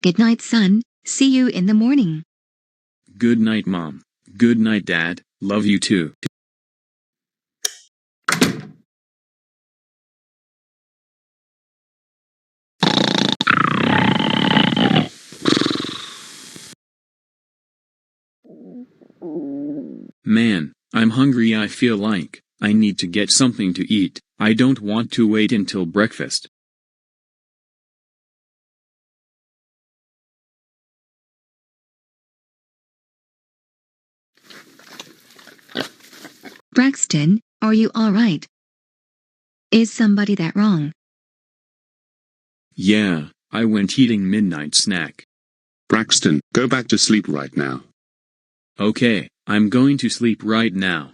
Good night, son. See you in the morning. Good night, Mom. Good night, Dad. Love you too. Man, I'm hungry. I feel like I need to get something to eat. I don't want to wait until breakfast. Braxton, are you all right? Is somebody that wrong? Yeah, I went eating midnight snack. Braxton, go back to sleep right now. Okay, I'm going to sleep right now.